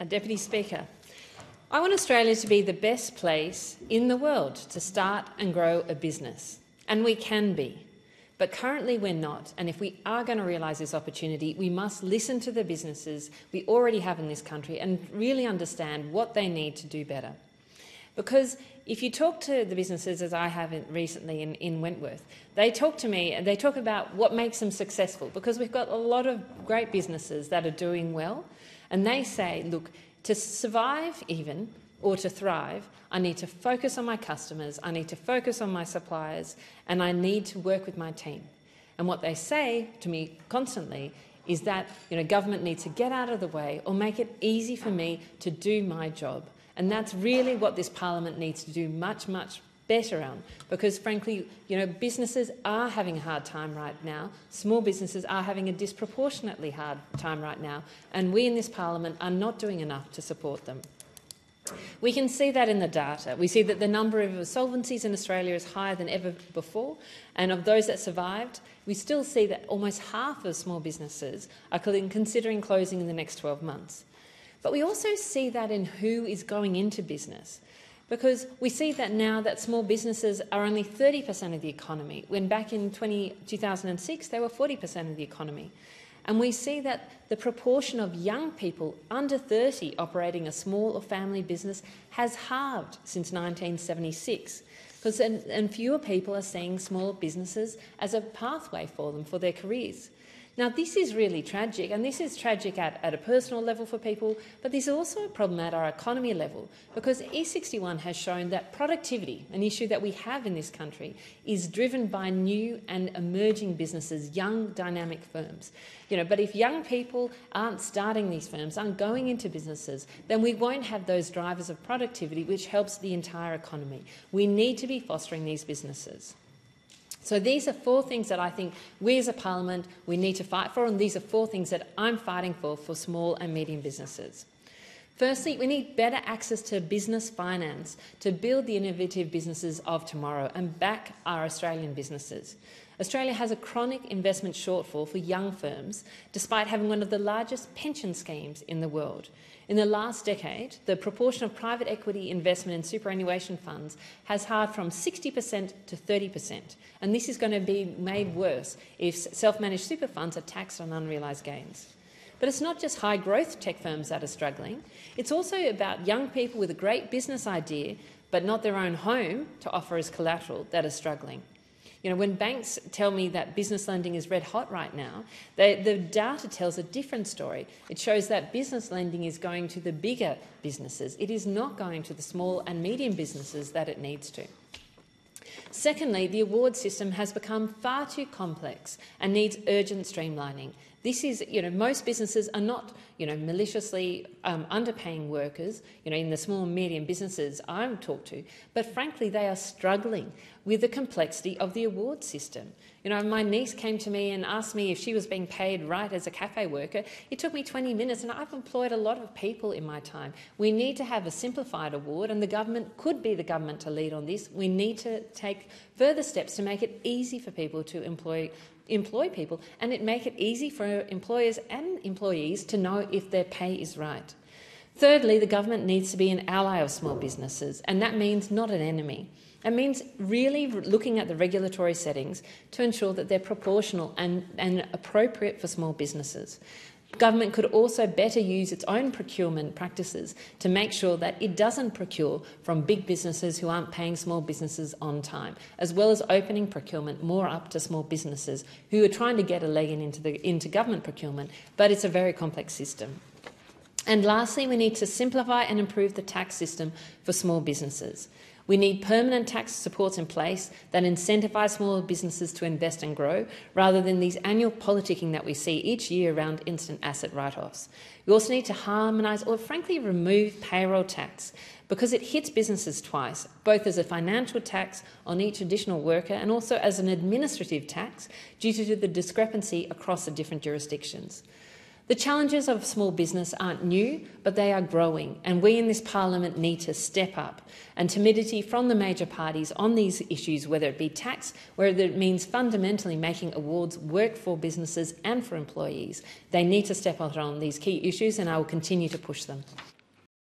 Deputy Speaker, I want Australia to be the best place in the world to start and grow a business, and we can be. But currently we're not, and if we are going to realise this opportunity, we must listen to the businesses we already have in this country and really understand what they need to do better. Because if you talk to the businesses, as I have recently in Wentworth, they talk to me and they talk about what makes them successful, because we've got a lot of great businesses that are doing well, and they say, look, to survive even, or to thrive, I need to focus on my customers, I need to focus on my suppliers, and I need to work with my team. And what they say to me constantly is that government needs to get out of the way or make it easy for me to do my job. And that's really what this parliament needs to do much, much better on, because frankly, businesses are having a hard time right now. Small businesses are having a disproportionately hard time right now, and we in this parliament are not doing enough to support them. We can see that in the data. We see that the number of insolvencies in Australia is higher than ever before, and of those that survived, we still see that almost half of small businesses are considering closing in the next 12 months. But we also see that in who is going into business, because we see that now that small businesses are only 30% of the economy, when back in 2006 they were 40% of the economy. And we see that the proportion of young people under 30 operating a small or family business has halved since 1976, and fewer people are seeing small businesses as a pathway for them for their careers. Now, this is really tragic, and this is tragic at a personal level for people, but this is also a problem at our economy level, because E61 has shown that productivity, an issue that we have in this country, is driven by new and emerging businesses, young, dynamic firms. But if young people aren't starting these firms, aren't going into businesses, then we won't have those drivers of productivity which helps the entire economy. We need to be fostering these businesses. So these are 4 things that I think we as a parliament, we need to fight for, and these are 4 things that I'm fighting for small and medium businesses. Firstly, we need better access to business finance to build the innovative businesses of tomorrow and back our Australian businesses. Australia has a chronic investment shortfall for young firms, despite having one of the largest pension schemes in the world. In the last decade, the proportion of private equity investment in superannuation funds has halved from 60% to 30%, and this is going to be made worse if self-managed super funds are taxed on unrealised gains. But it's not just high-growth tech firms that are struggling. It's also about young people with a great business idea but not their own home to offer as collateral that are struggling. When banks tell me that business lending is red hot right now, the data tells a different story. It shows that business lending is going to the bigger businesses. It is not going to the small and medium businesses that it needs to. Secondly, the award system has become far too complex and needs urgent streamlining. This is, most businesses are not, maliciously underpaying workers, in the small and medium businesses I'm talked to, but frankly, they are struggling with the complexity of the award system. My niece came to me and asked me if she was being paid right as a cafe worker. It took me 20 minutes, and I've employed a lot of people in my time. We need to have a simplified award, and the government could be the government to lead on this. We need to take further steps to make it easy for people to employ people, and it make it easy for employers and employees to know if their pay is right. Thirdly, the government needs to be an ally of small businesses, and that means not an enemy. It means really looking at the regulatory settings to ensure that they're proportional and appropriate for small businesses. Government could also better use its own procurement practices to make sure that it doesn't procure from big businesses who aren't paying small businesses on time, as well as opening procurement more up to small businesses who are trying to get a leg into government procurement, but it's a very complex system. And lastly, we need to simplify and improve the tax system for small businesses. We need permanent tax supports in place that incentivise small businesses to invest and grow, rather than these annual politicking that we see each year around instant asset write-offs. We also need to harmonise or frankly remove payroll tax, because it hits businesses twice, both as a financial tax on each additional worker and also as an administrative tax due to the discrepancy across the different jurisdictions. The challenges of small business aren't new, but they are growing, and we in this parliament need to step up. And timidity from the major parties on these issues, whether it be tax, whether it means fundamentally making awards work for businesses and for employees, they need to step up on these key issues, and I will continue to push them.